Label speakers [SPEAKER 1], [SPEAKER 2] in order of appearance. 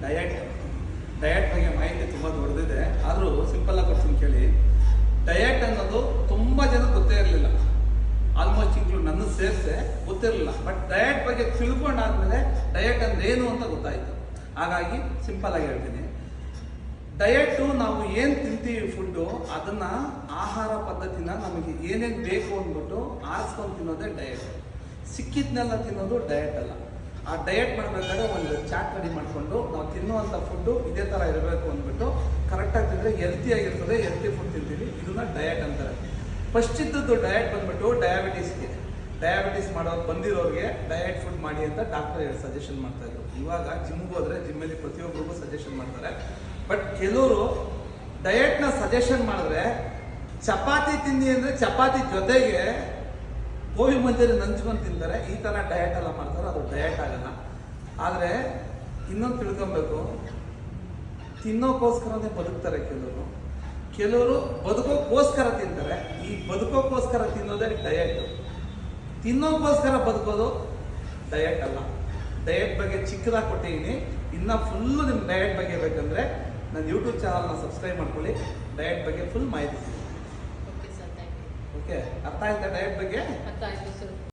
[SPEAKER 1] Diet ಬಗ್ಗೆ ಮಾಹಿತಿ ತುಂಬ ದೊಡ್ಡದಿದೆ, ಆದರೂ ಸಿಂಪಲ್ಲಾಗಿ ಕೊಡ್ತೀನಿ ಕೇಳಿ. ಡಯಟ್ ಅನ್ನೋದು ತುಂಬ ಜನ ಗೊತ್ತೇ ಇರಲಿಲ್ಲ, ಆಲ್ಮೋಸ್ಟ್ ಇನ್ಕ್ಲೂಡ್ ನನ್ನ ಸೇರಿಸೆ ಗೊತ್ತಿರಲಿಲ್ಲ. ಬಟ್ ಡಯಟ್ ಬಗ್ಗೆ ತಿಳ್ಕೊಂಡಾದ್ಮೇಲೆ ಡಯಟ್ ಅಂದ್ರೆ ಏನು ಅಂತ ಗೊತ್ತಾಯಿತು. ಹಾಗಾಗಿ ಸಿಂಪಲ್ ಆಗಿ ಹೇಳ್ತೀನಿ, ಡಯಟು ನಾವು ಏನು ತಿಂತೀವಿ ಫುಡ್ಡು, ಅದನ್ನ ಆಹಾರ ಪದ್ಧತಿನ ನಮಗೆ ಏನೇನು ಬೇಕು ಅಂದ್ಬಿಟ್ಟು ಆರಿಸ್ಕೊಂಡು ತಿನ್ನೋದೇ ಡಯಟ್. ಸಿಕ್ಕಿದ್ನೆಲ್ಲ ತಿನ್ನೋದು ಡಯಟ್ ಅಲ್ಲ. ಆ ಡಯಟ್ ಮಾಡಬೇಕಾದ್ರೆ ಒಂದು ಚಾಟ್ ರೆಡಿ ಮಾಡಿಕೊಂಡು ನಾವು ತಿನ್ನುವಂಥ ಫುಡ್ಡು ಇದೇ ಥರ ಇರಬೇಕು ಅಂದ್ಬಿಟ್ಟು ಕರೆಕ್ಟಾಗಿ ತಿಂದರೆ ಹೆಲ್ತಿಯಾಗಿರ್ತದೆ, ಹೆಲ್ತಿ ಫುಡ್ ತಿಂತೀವಿ, ಇದನ್ನ ಡಯಟ್ ಅಂತಾರೆ. ಫಸ್ಟ್ ಇದ್ದದ್ದು ಡಯಟ್ ಬಂದ್ಬಿಟ್ಟು ಡಯಾಬಿಟಿಸ್ ಬಂದಿರೋರಿಗೆ ಡಯಟ್ ಫುಡ್ ಮಾಡಿ ಅಂತ ಡಾಕ್ಟರ್ ಸಜೆಷನ್ ಮಾಡ್ತಾ ಇದ್ರು. ಇವಾಗ ಜಿಮ್ಗೆ ಹೋದ್ರೆ ಜಿಮ್ಮಲ್ಲಿ ಪ್ರತಿಯೊಬ್ಬರಿಗೂ ಸಜೆಷನ್ ಮಾಡ್ತಾರೆ. ಬಟ್ ಕೆಲವರು ಡಯಟ್ನ ಸಜೆಷನ್ ಮಾಡಿದ್ರೆ ಚಪಾತಿ ತಿಂದಿ ಅಂದರೆ ಚಪಾತಿ ಜೊತೆಗೆ ಗೋಬಿ ಮಂಚೂರಿ ನಂಚ್ಕೊಂಡು ತಿಂತಾರೆ. ಈ ಥರ ಡಯಟ್ ಎಲ್ಲ ಮಾಡ್ತಾರೆ, ಅದು ಡಯಟ್ ಆಗಲ್ಲ. ಆದರೆ ಇನ್ನೊಂದು ತಿಳ್ಕೊಬೇಕು, ತಿನ್ನೋಕ್ಕೋಸ್ಕರನೇ ಬದುಕ್ತಾರೆ ಕೆಲವರು ಬದುಕೋಕ್ಕೋಸ್ಕರ ತಿಂತಾರೆ. ಈ ಬದುಕೋಕ್ಕೋಸ್ಕರ ತಿನ್ನೋದೇ ಡಯಟ್. ತಿನ್ನೋಕ್ಕೋಸ್ಕರ ಬದುಕೋದು ಡಯಟ್ ಅಲ್ಲ. ಡಯಟ್ ಬಗ್ಗೆ ಚಿಕ್ಕದಾಗಿ ಕೊಟ್ಟಿದ್ದೀನಿ. ಇನ್ನು ಫುಲ್ಲು ನಿಮ್ಮ ಡಯಟ್ ಬಗ್ಗೆ ಬೇಕಂದರೆ ನನ್ನ ಯೂಟ್ಯೂಬ್ ಚಾನಲ್ನ ಸಬ್ಸ್ಕ್ರೈಬ್ ಮಾಡ್ಕೊಳ್ಳಿ. ಡಯಟ್ ಬಗ್ಗೆ ಫುಲ್ ಮಾಹಿತಿ ಸಿಗುತ್ತೆ. ಓಕೆ, ಅರ್ಥ ಆಯ್ತಾ ಡಯಟ್ ಬಗ್ಗೆ?
[SPEAKER 2] ಅರ್ಥ ಆಯ್ತು ಸರ್.